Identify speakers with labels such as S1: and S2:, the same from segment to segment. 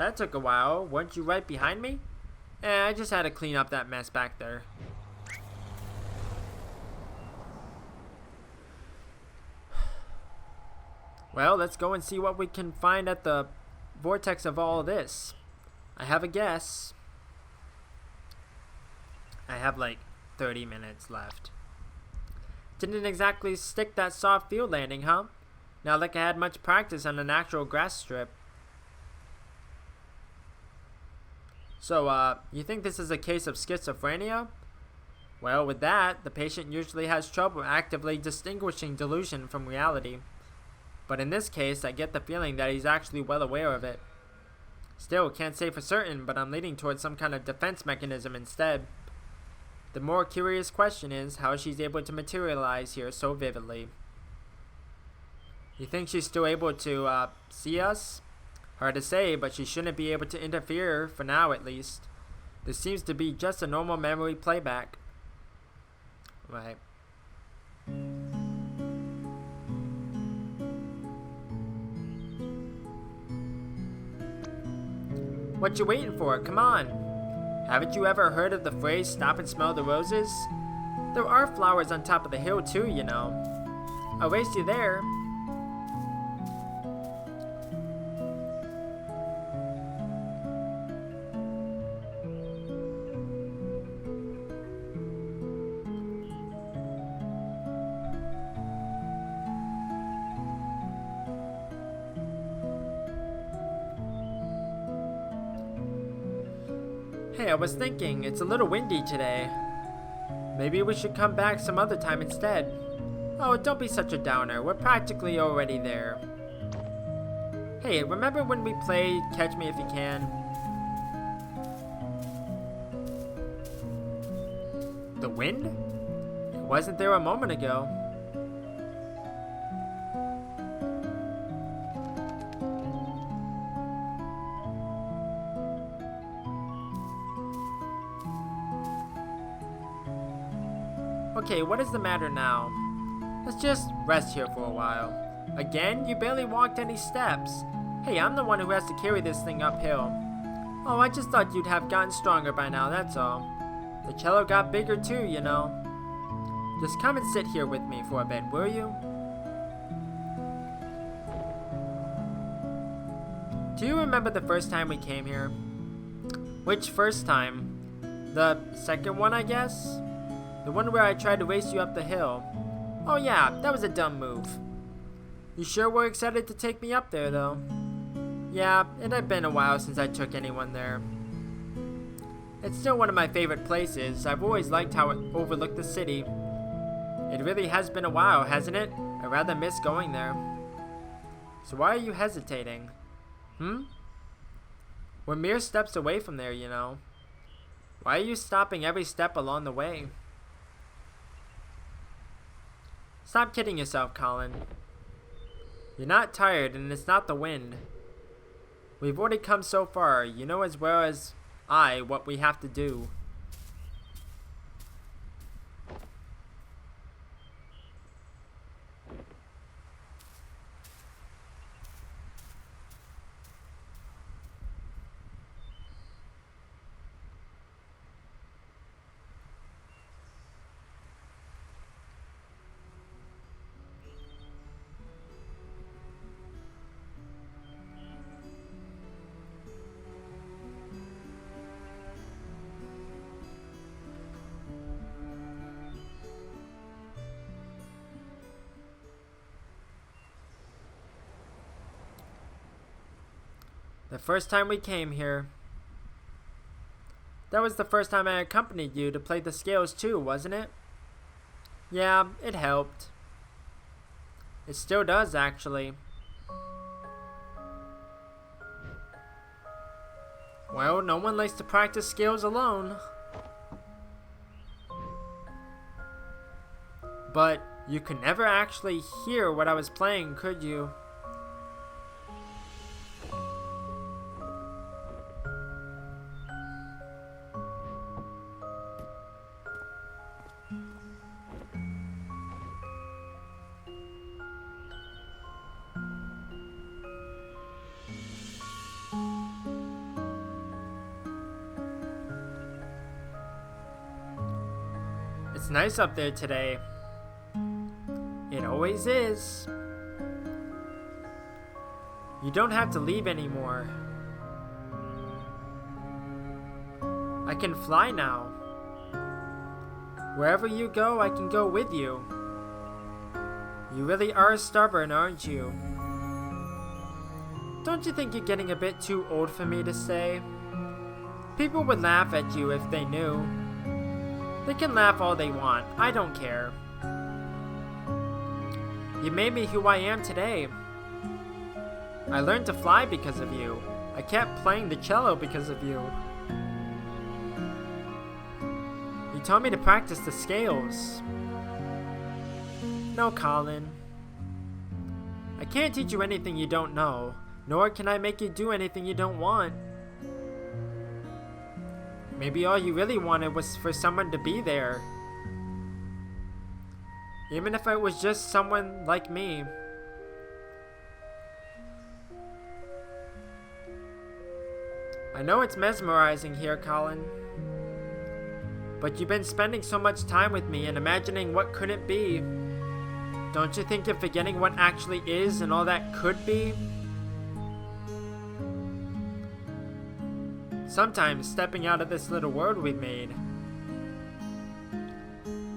S1: That took a while. Weren't you right behind me? I just had to clean up that mess back there. Well, let's go and see what we can find at the vortex of all this. I have a guess. I have like 30 minutes left. Didn't exactly stick that soft field landing, huh? Not like I had much practice on an actual grass strip. So, you think this is a case of schizophrenia? Well, with that, the patient usually has trouble actively distinguishing delusion from reality. But in this case, I get the feeling that he's actually well aware of it. Still, can't say for certain, but I'm leaning towards some kind of defense mechanism instead. The more curious question is how she's able to materialize here so vividly. You think she's still able to, see us? Hard to say, but she shouldn't be able to interfere, for now at least. This seems to be just a normal memory playback. Right. What you waiting for? Come on. Haven't you ever heard of the phrase, stop and smell the roses? There are flowers on top of the hill too, you know. I'll race you there. Hey, I was thinking, it's a little windy today. Maybe we should come back some other time instead. Oh, don't be such a downer. We're practically already there. Hey, remember when we played Catch Me If You Can? The wind? It wasn't there a moment ago. Okay, what is the matter now? Let's just rest here for a while. Again? You barely walked any steps. Hey, I'm the one who has to carry this thing uphill. Oh, I just thought you'd have gotten stronger by now, that's all. The cello got bigger too, you know. Just come and sit here with me for a bit, will you? Do you remember the first time we came here? Which first time? The second one, I guess? The one where I tried to race you up the hill. Oh yeah, that was a dumb move. You sure were excited to take me up there, though. Yeah, it had been a while since I took anyone there. It's still one of my favorite places. I've always liked how it overlooked the city. It really has been a while, hasn't it? I rather miss going there. So why are you hesitating? We're mere steps away from there, you know. Why are you stopping every step along the way? Stop kidding yourself, Colin. You're not tired, and it's not the wind. We've already come so far. You know as well as I what we have to do. The first time we came here. That was the first time I accompanied you to play the scales too, wasn't it? Yeah, it helped. It still does, actually. Well, no one likes to practice scales alone. But you could never actually hear what I was playing, could you? nice up there today. It always is. You don't have to leave anymore. I can fly now. Wherever you go, I can go with you. You really are stubborn, aren't you? Don't you think you're getting a bit too old for me to stay? People would laugh at you if they knew. They can laugh all they want. I don't care. You made me who I am today. I learned to fly because of you. I kept playing the cello because of you. You taught me to practice the scales. No, Colin. I can't teach you anything you don't know, nor can I make you do anything you don't want. Maybe all you really wanted was for someone to be there. Even if it was just someone like me. I know it's mesmerizing here, Colin. But you've been spending so much time with me and imagining what couldn't be. Don't you think you're forgetting what actually is and all that could be? Sometimes stepping out of this little world we've made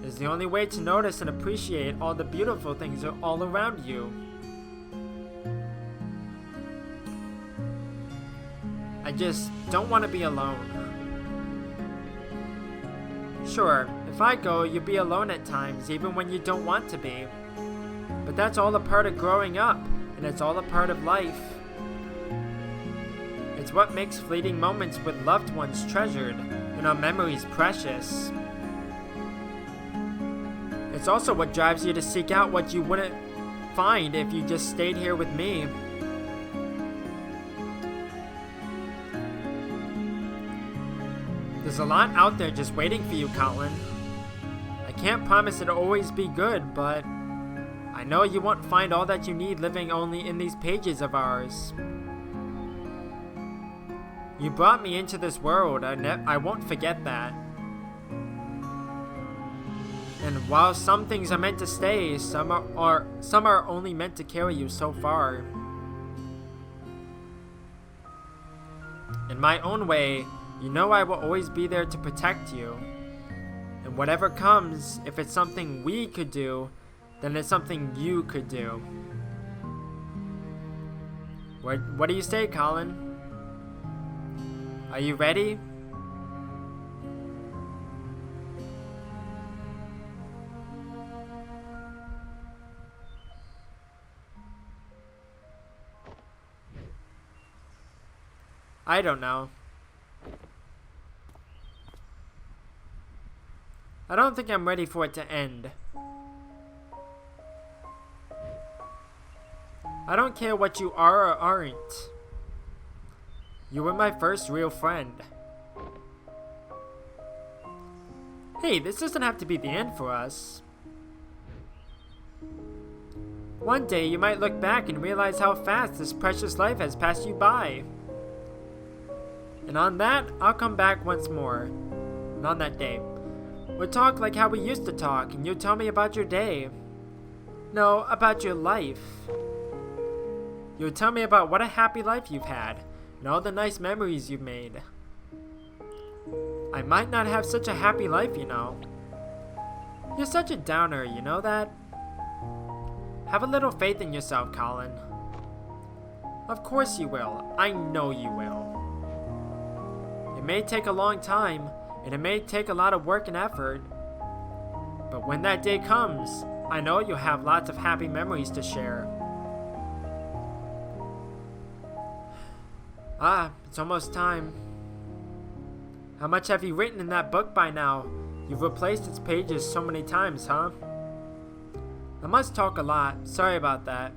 S1: is the only way to notice and appreciate all the beautiful things that are all around you. I just don't want to be alone. Sure, if I go, you'll be alone at times, even when you don't want to be. But that's all a part of growing up, and it's all a part of life. It's what makes fleeting moments with loved ones treasured, and our memories precious. It's also what drives you to seek out what you wouldn't find if you just stayed here with me. There's a lot out there just waiting for you, Colin. I can't promise it'll always be good, but I know you won't find all that you need living only in these pages of ours. You brought me into this world, I won't forget that. And while some things are meant to stay, some are only meant to carry you so far. In my own way, you know I will always be there to protect you. And whatever comes, if it's something we could do, then it's something you could do. What do you say, Colin? Are you ready? I don't know. I don't think I'm ready for it to end. I don't care what you are or aren't. You were my first real friend. Hey, this doesn't have to be the end for us. One day you might look back and realize how fast this precious life has passed you by. And on that, I'll come back once more. And on that day, we'll talk like how we used to talk, and you'll tell me about your day. No, about your life. You'll tell me about what a happy life you've had, and all the nice memories you've made. I might not have such a happy life, you know. You're such a downer, you know that? Have a little faith in yourself, Colin. Of course you will. I know you will. It may take a long time, and it may take a lot of work and effort. But when that day comes, I know you'll have lots of happy memories to share. Ah, it's almost time. How much have you written in that book by now? You've replaced its pages so many times, huh? I must talk a lot. Sorry about that.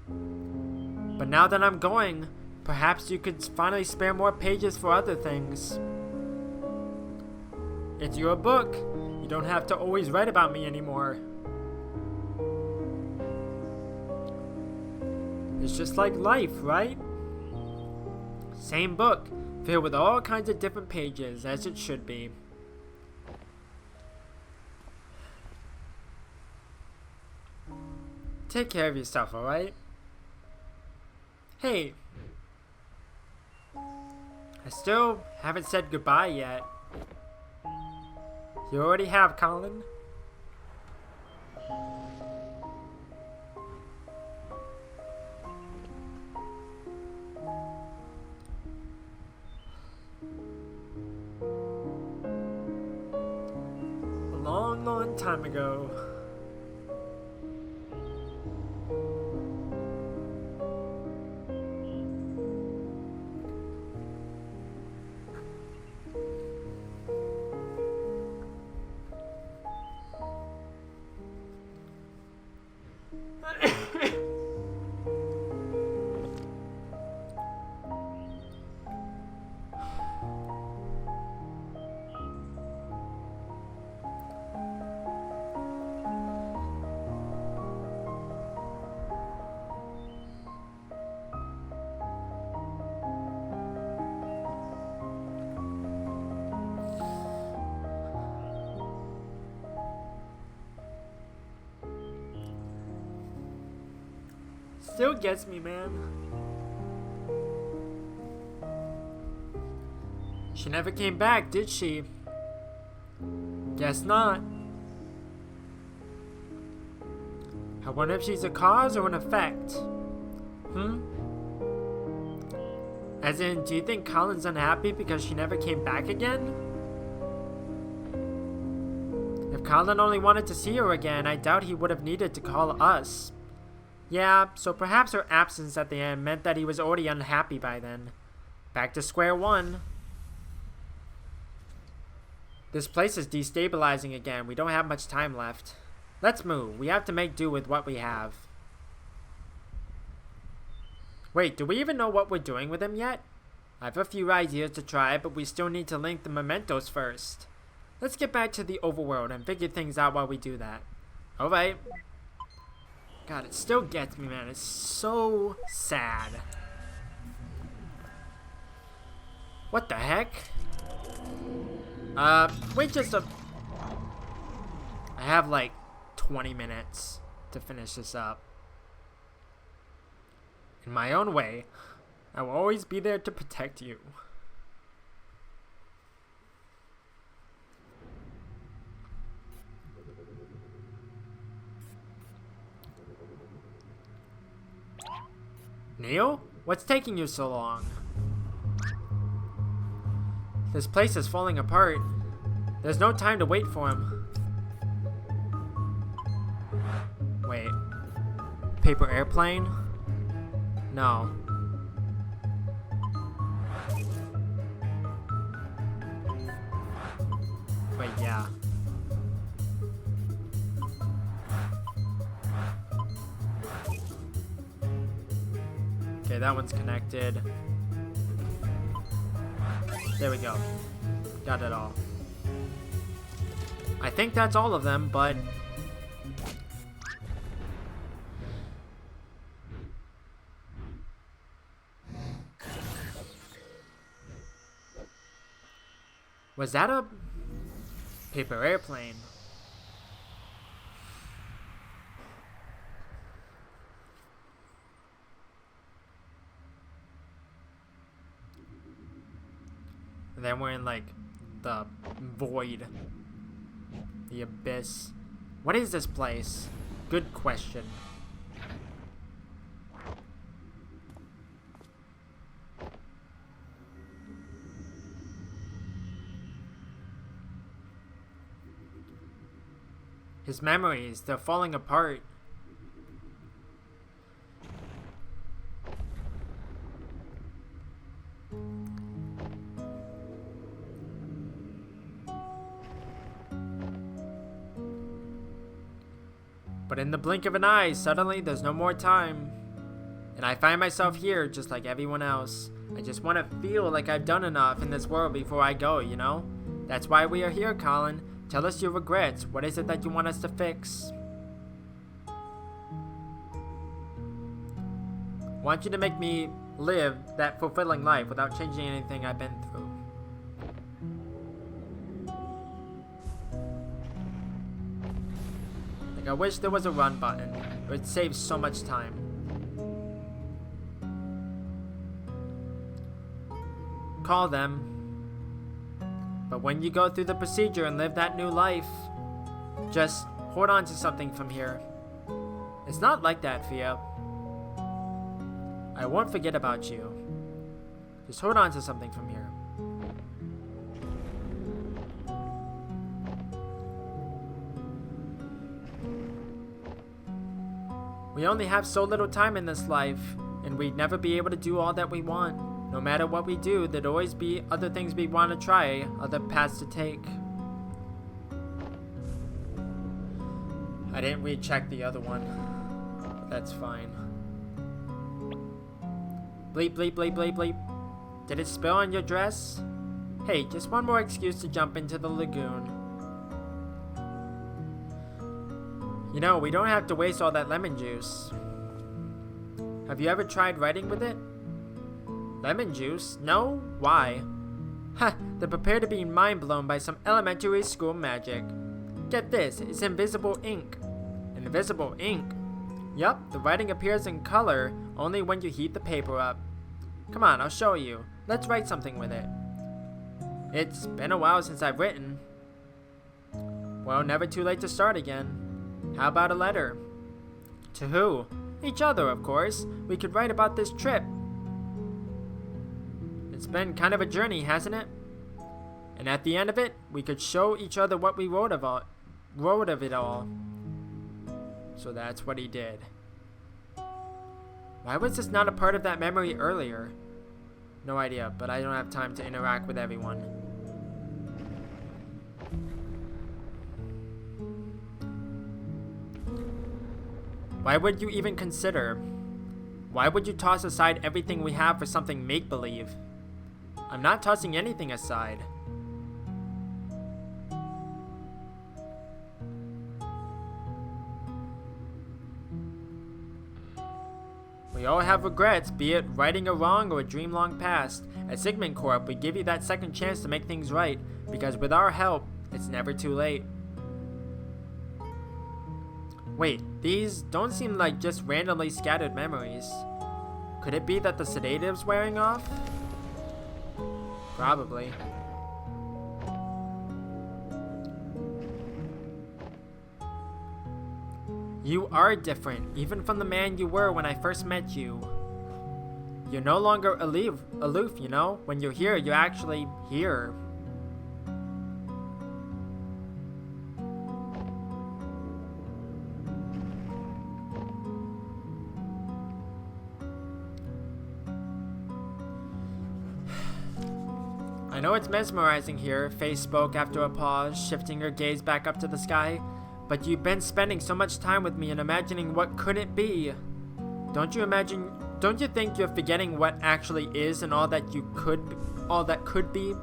S1: But now that I'm going, perhaps you could finally spare more pages for other things. It's your book. You don't have to always write about me anymore. It's just like life, right? Same book, filled with all kinds of different pages, as it should be. Take care of yourself, alright? Hey. I still haven't said goodbye yet. You already have, Colin. A long, long time ago. Still gets me, man. She never came back, did she? Guess not. I wonder if she's a cause or an effect. As in, do you think Colin's unhappy because she never came back again? If Colin only wanted to see her again, I doubt he would have needed to call us. Yeah, so perhaps her absence at the end meant that he was already unhappy by then. Back to square one. This place is destabilizing again. We don't have much time left. Let's move. We have to make do with what we have. Wait, do we even know what we're doing with him yet? I have a few ideas to try, but we still need to link the mementos first. Let's get back to the overworld and figure things out while we do that. Alright. God, it still gets me, man. It's so sad. What the heck? Wait just a... I have like 20 minutes to finish this up. In my own way, I will always be there to protect you. Neil? What's taking you so long? This place is falling apart. There's no time to wait for him. Wait. Paper airplane? No. Wait, yeah. Okay, that one's connected. There we go. Got it all. I think that's all of them, but... Was that a paper airplane? And then we're in like the void, the abyss. What is this place? Good question. His memories, they're falling apart. But in the blink of an eye, suddenly there's no more time. And I find myself here just like everyone else. I just want to feel like I've done enough in this world before I go, you know? That's why we are here, Colin. Tell us your regrets. What is it that you want us to fix? I want you to make me live that fulfilling life without changing anything I've been through. Like, I wish there was a run button. It would save so much time. Call them. But when you go through the procedure and live that new life, just hold on to something from here. It's not like that, Fia. I won't forget about you. Just hold on to something from here. We only have so little time in this life, and we'd never be able to do all that we want. No matter what we do, there'd always be other things we want to try, other paths to take. I didn't recheck the other one. But that's fine. Bleep, bleep, bleep, bleep, bleep. Did it spill on your dress? Hey, just one more excuse to jump into the lagoon. You know, we don't have to waste all that lemon juice. Have you ever tried writing with it? Lemon juice? No? Why? Ha! They're prepared to be mind blown by some elementary school magic. Get this, it's invisible ink. Invisible ink? Yup, the writing appears in color only when you heat the paper up. Come on, I'll show you. Let's write something with it. It's been a while since I've written. Well, never too late to start again. How about a letter? To who? Each other, of course. We could write about this trip. It's been kind of a journey, hasn't it? And at the end of it, we could show each other what we wrote of it all. So that's what he did. Why was this not a part of that memory earlier? No idea, but I don't have time to interact with everyone. Why would you even consider? Why would you toss aside everything we have for something make-believe? I'm not tossing anything aside. We all have regrets, be it righting a wrong or a dream long past. At Sigmund Corp, we give you that second chance to make things right, because with our help, it's never too late. Wait, these don't seem like just randomly scattered memories. Could it be that the sedative's wearing off? Probably. You are different, even from the man you were when I first met you. You're no longer aloof, you know? When you're here, you're actually here. I know it's mesmerizing here, Faye spoke after a pause, shifting her gaze back up to the sky. But you've been spending so much time with me and imagining what couldn't be. Don't you think you're forgetting what actually is and all that could be?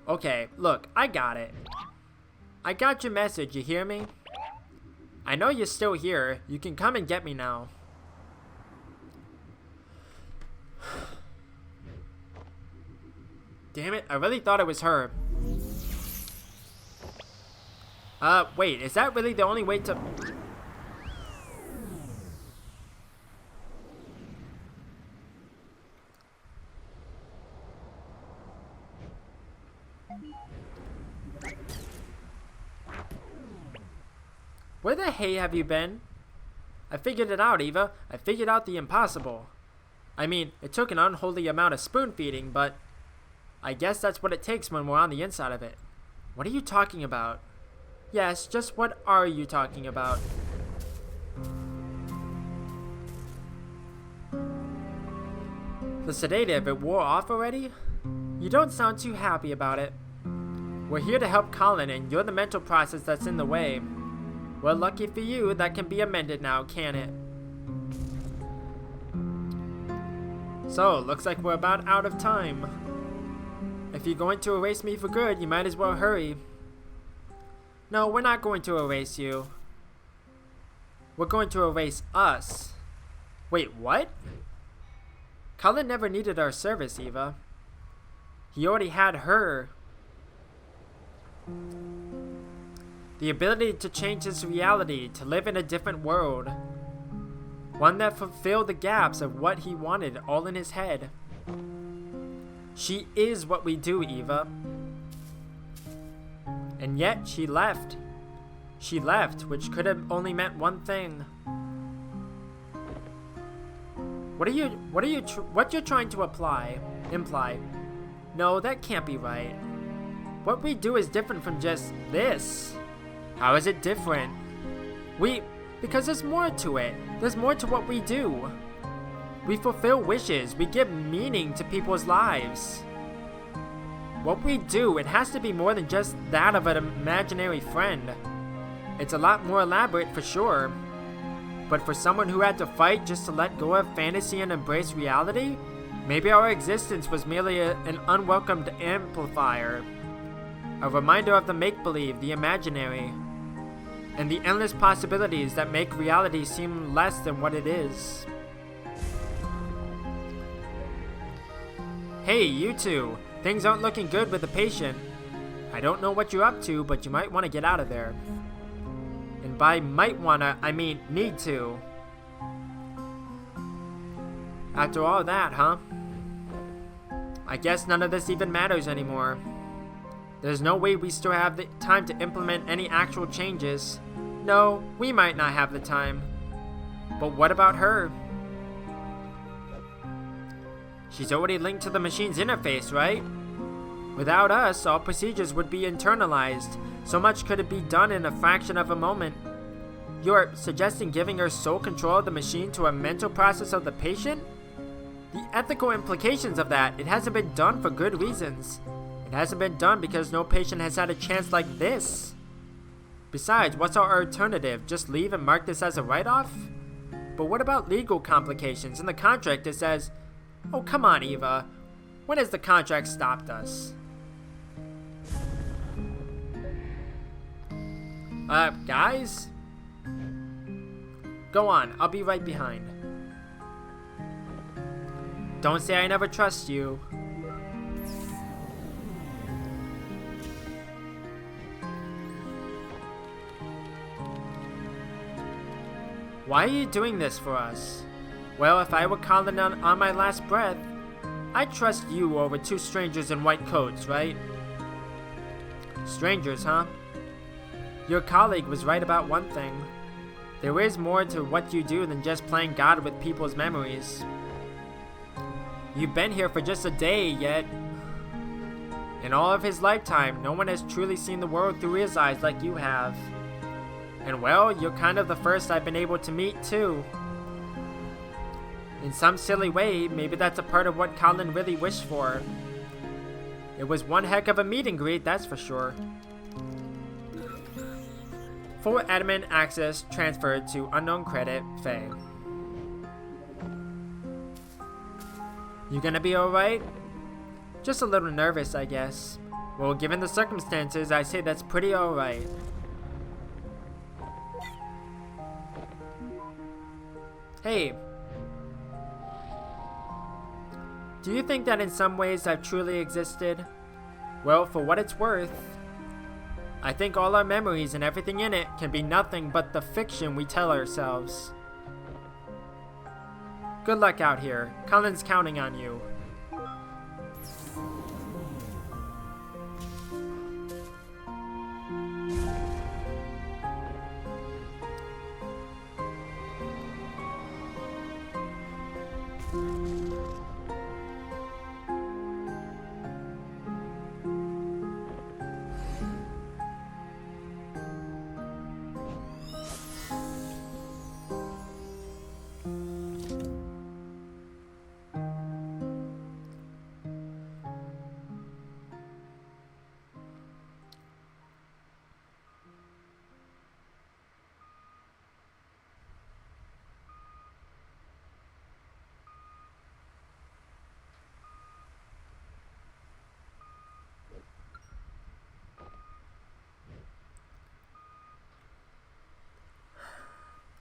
S1: Okay, look, I got it. I got your message, you hear me? I know you're still here. You can come and get me now. Damn it, I really thought it was her. Wait, is that really the only way to... Where the hey have you been? I figured it out, Eva. I figured out the impossible. I mean, it took an unholy amount of spoon feeding, but... I guess that's what it takes when we're on the inside of it. What are you talking about? Yes, just what are you talking about? The sedative, it wore off already? You don't sound too happy about it. We're here to help Colin, and you're the mental process that's in the way. Well, lucky for you, that can be amended now, can't it? So, looks like we're about out of time. If you're going to erase me for good, you might as well hurry. No, we're not going to erase you. We're going to erase us. Wait, what? Colin never needed our service, Eva. He already had her. The ability to change his reality, to live in a different world. One that fulfilled the gaps of what he wanted all in his head. She is what we do, Eva. And yet she left. She left, which could have only meant one thing. What you're trying to imply? No, that can't be right. What we do is different from just this. How is it different? Because there's more to it. There's more to what we do. We fulfill wishes. We give meaning to people's lives. What we do, it has to be more than just that of an imaginary friend. It's a lot more elaborate for sure. But for someone who had to fight just to let go of fantasy and embrace reality, maybe our existence was merely an unwelcomed amplifier. A reminder of the make-believe, the imaginary, and the endless possibilities that make reality seem less than what it is. Hey, you two! Things aren't looking good with the patient. I don't know what you're up to, but you might want to get out of there. And by might wanna, I mean need to. After all that, huh? I guess none of this even matters anymore. There's no way we still have the time to implement any actual changes. No, we might not have the time. But what about her? She's already linked to the machine's interface, right? Without us, all procedures would be internalized. So much could be done in a fraction of a moment. You're suggesting giving her sole control of the machine to a mental process of the patient? The ethical implications of that, it hasn't been done for good reasons. It hasn't been done because no patient has had a chance like this. Besides, what's our alternative? Just leave and mark this as a write-off? But what about legal complications? In the contract it says, oh, come on, Eva. When has the contract stopped us? Guys? Go on, I'll be right behind. Don't say I never trust you. Why are you doing this for us? Well, if I were calling on my last breath, I'd trust you over two strangers in white coats, right? Strangers, huh? Your colleague was right about one thing. There is more to what you do than just playing God with people's memories. You've been here for just a day, yet in all of his lifetime, no one has truly seen the world through his eyes like you have. And well, you're kind of the first I've been able to meet, too. In some silly way, maybe that's a part of what Colin really wished for. It was one heck of a meet and greet, that's for sure. Full admin access transferred to unknown credit, Faye. You gonna be alright? Just a little nervous, I guess. Well, given the circumstances, I say that's pretty alright. Hey. Do you think that in some ways I've truly existed? Well, for what it's worth, I think all our memories and everything in it can be nothing but the fiction we tell ourselves. Good luck out here. Colin's counting on you.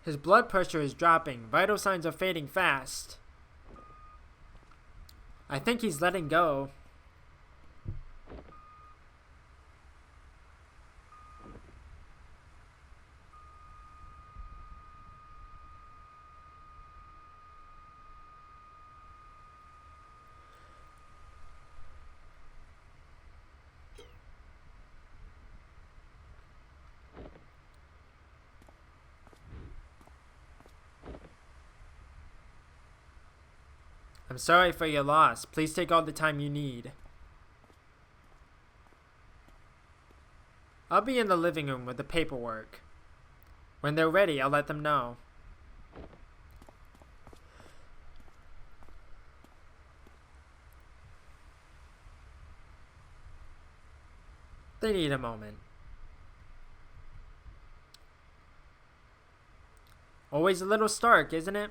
S1: His blood pressure is dropping. Vital signs are fading fast. I think he's letting go. I'm sorry for your loss. Please take all the time you need. I'll be in the living room with the paperwork. When they're ready, I'll let them know. They need a moment. Always a little stark, isn't it?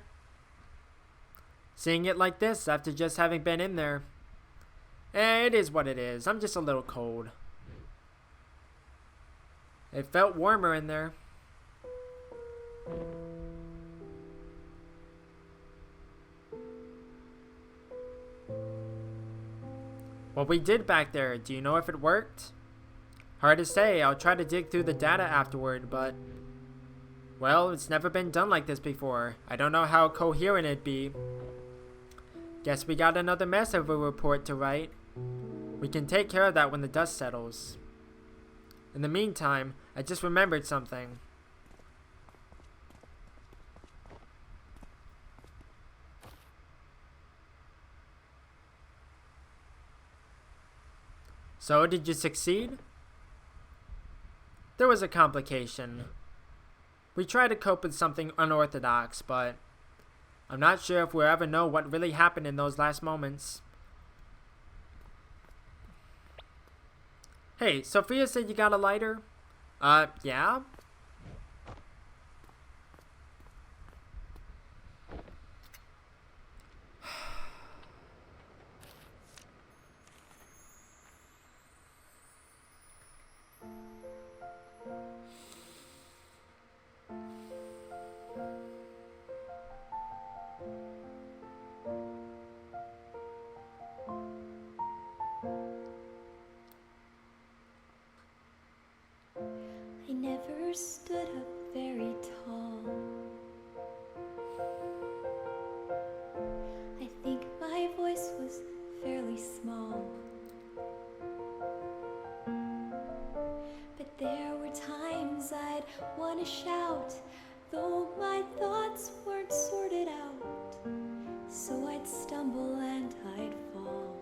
S1: Seeing it like this after just having been in there. It is what it is. I'm just a little cold. It felt warmer in there. What we did back there, do you know if it worked? Hard to say. I'll try to dig through the data afterward, but... well, it's never been done like this before. I don't know how coherent it'd be. Guess we got another mess of a report to write. We can take care of that when the dust settles. In the meantime, I just remembered something. So, did you succeed? There was a complication. We tried to cope with something unorthodox, but I'm not sure if we'll ever know what really happened in those last moments. Hey, Sophia said you got a lighter? Yeah?
S2: I never stood up very tall. I think my voice was fairly small. But there were times I'd want to shout, though my thoughts weren't sorted out. So I'd stumble and I'd fall.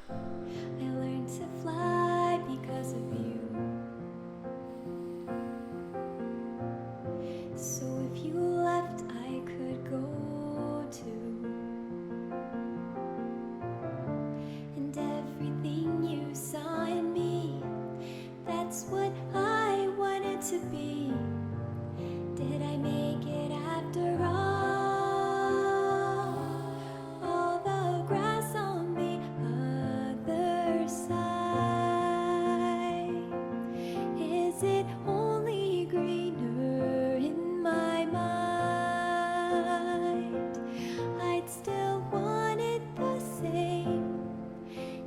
S2: I learned to fly because of you. So if you left, I could go too. And everything you saw in me, that's what I wanted to be. Did I make it after all? All the grass on the other side, is it only greener in my mind? I'd still want it the same,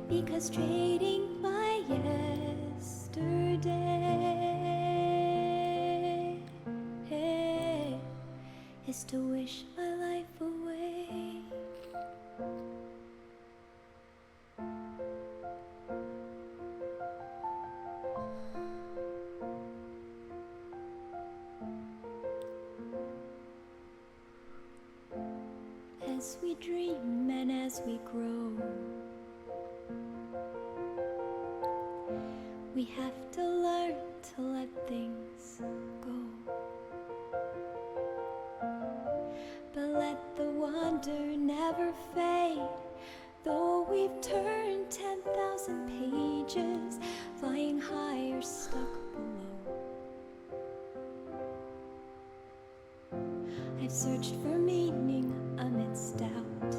S2: because trading my yesterday is to wish my life away. As we dream and as we grow, we have to learn to let things go. But let the wonder never fade, though we've turned 10,000 pages, flying high or stuck below. I've searched for meaning amidst doubt.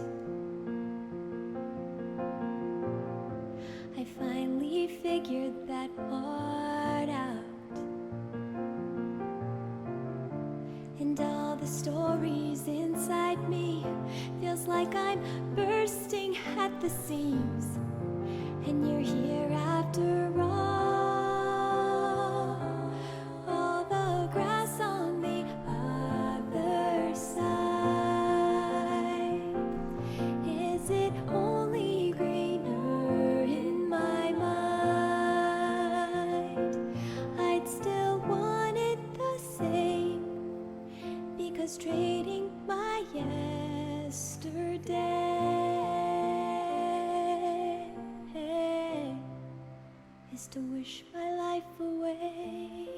S2: I finally figured that part out. And all the stories inside me feels like I'm bursting at the seams. And you're here after all. All the grass on the other side, is it only greener in my mind? I'd still want it the same, because trading my is to wish my life away.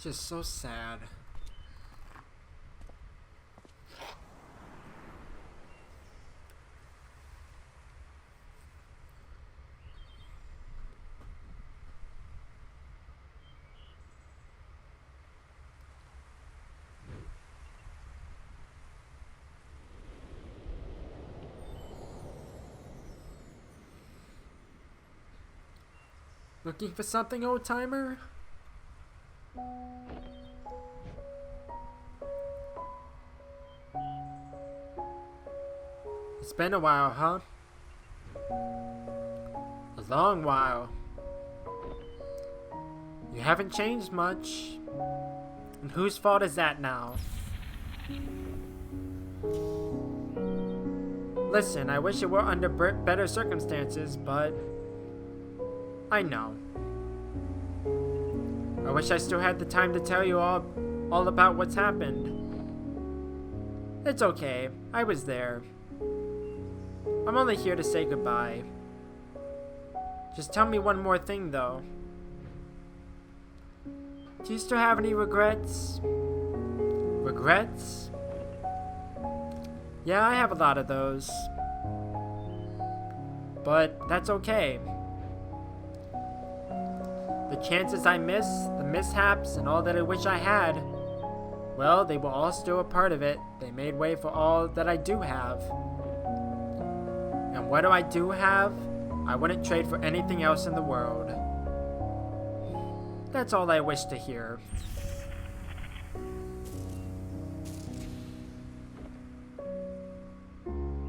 S1: It's just so sad. Looking for something, old timer? It's been a while, huh? A long while. You haven't changed much. And whose fault is that now? Listen, I wish it were under better circumstances, but I know. I wish I still had the time to tell you all about what's happened. It's okay, I was there. I'm only here to say goodbye. Just tell me one more thing, though. Do you still have any regrets? Regrets? Yeah, I have a lot of those. But that's okay. The chances I miss, the mishaps, and all that I wish I had, well, they were all still a part of it. They made way for all that I do have. And what do I do have? I wouldn't trade for anything else in the world. That's all I wish to hear.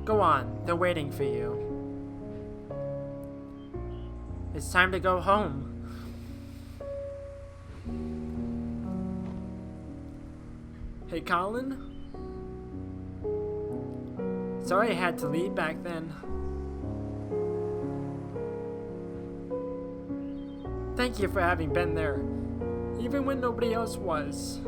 S1: Go on, they're waiting for you. It's time to go home. Hey, Colin? Sorry I had to leave back then. Thank you for having been there, even when nobody else was.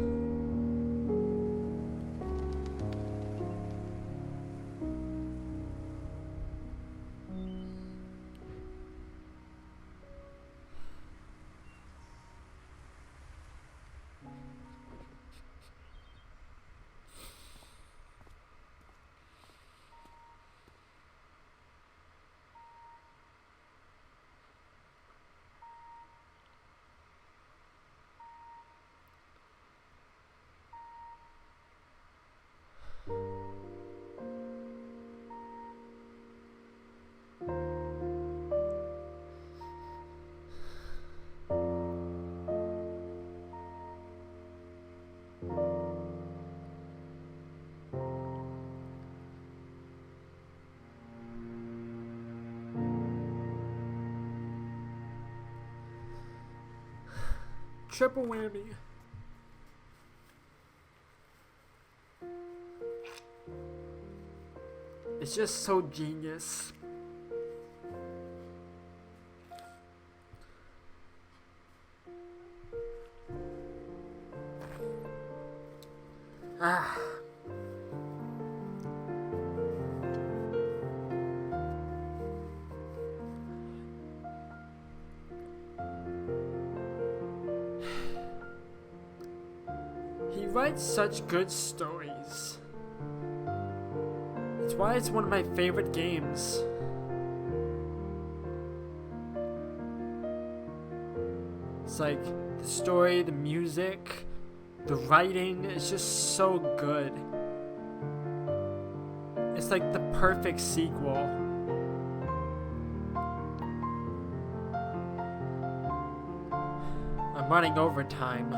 S1: Triple whammy. It's just so genius. Ah. He writes such good stories. It's why it's one of my favorite games. It's like the story, the music, The writing is just so good. It's like the perfect sequel. I'm running overtime.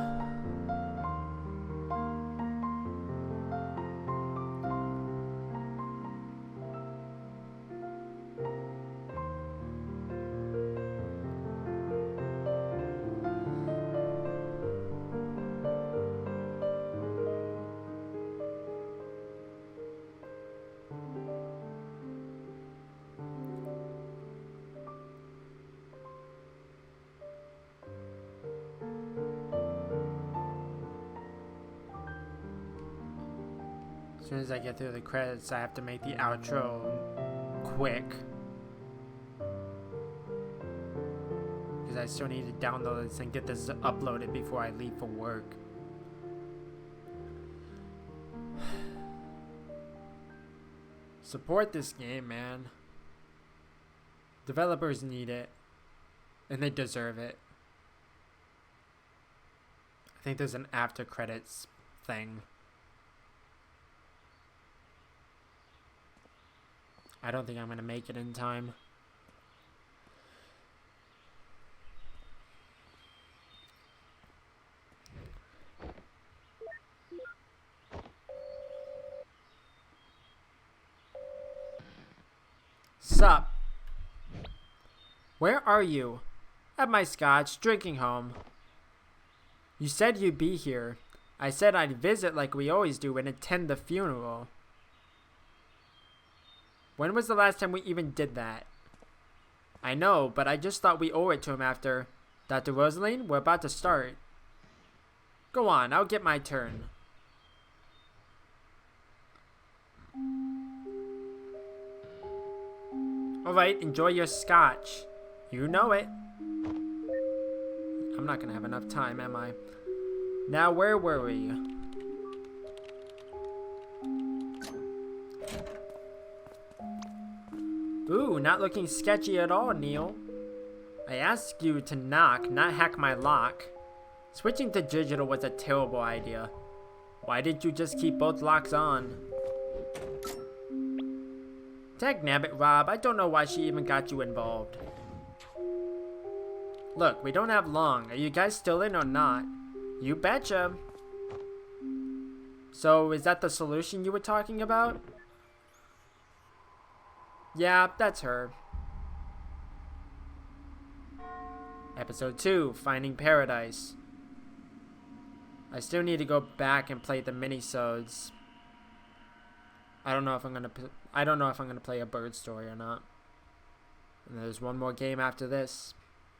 S1: As soon as I get through the credits, I have to make the outro quick. Because I still need to download this and get this uploaded before I leave for work. Support this game, man. Developers need it. And they deserve it. I think there's an after credits thing. I don't think I'm going to make it in time. Sup? Where are you? At my scotch, drinking home. You said you'd be here. I said I'd visit like we always do and attend the funeral. When was the last time we even did that? I know, but I just thought we owe it to him after. Dr. Rosaline, we're about to start. Go on, I'll get my turn. Alright, enjoy your scotch. You know it. I'm not gonna have enough time, am I? Now, where were we? Ooh, not looking sketchy at all, Neil. I asked you to knock, not hack my lock. Switching to digital was a terrible idea. Why did you just keep both locks on? Dagnabbit, Rob, I don't know why she even got you involved. Look, we don't have long. Are you guys still in or not? You betcha. So, is that the solution you were talking about? Yeah, that's her. Episode 2, Finding Paradise. I still need to go back and play the minisodes. I don't know if I'm gonna play a bird story or not. And there's one more game after this.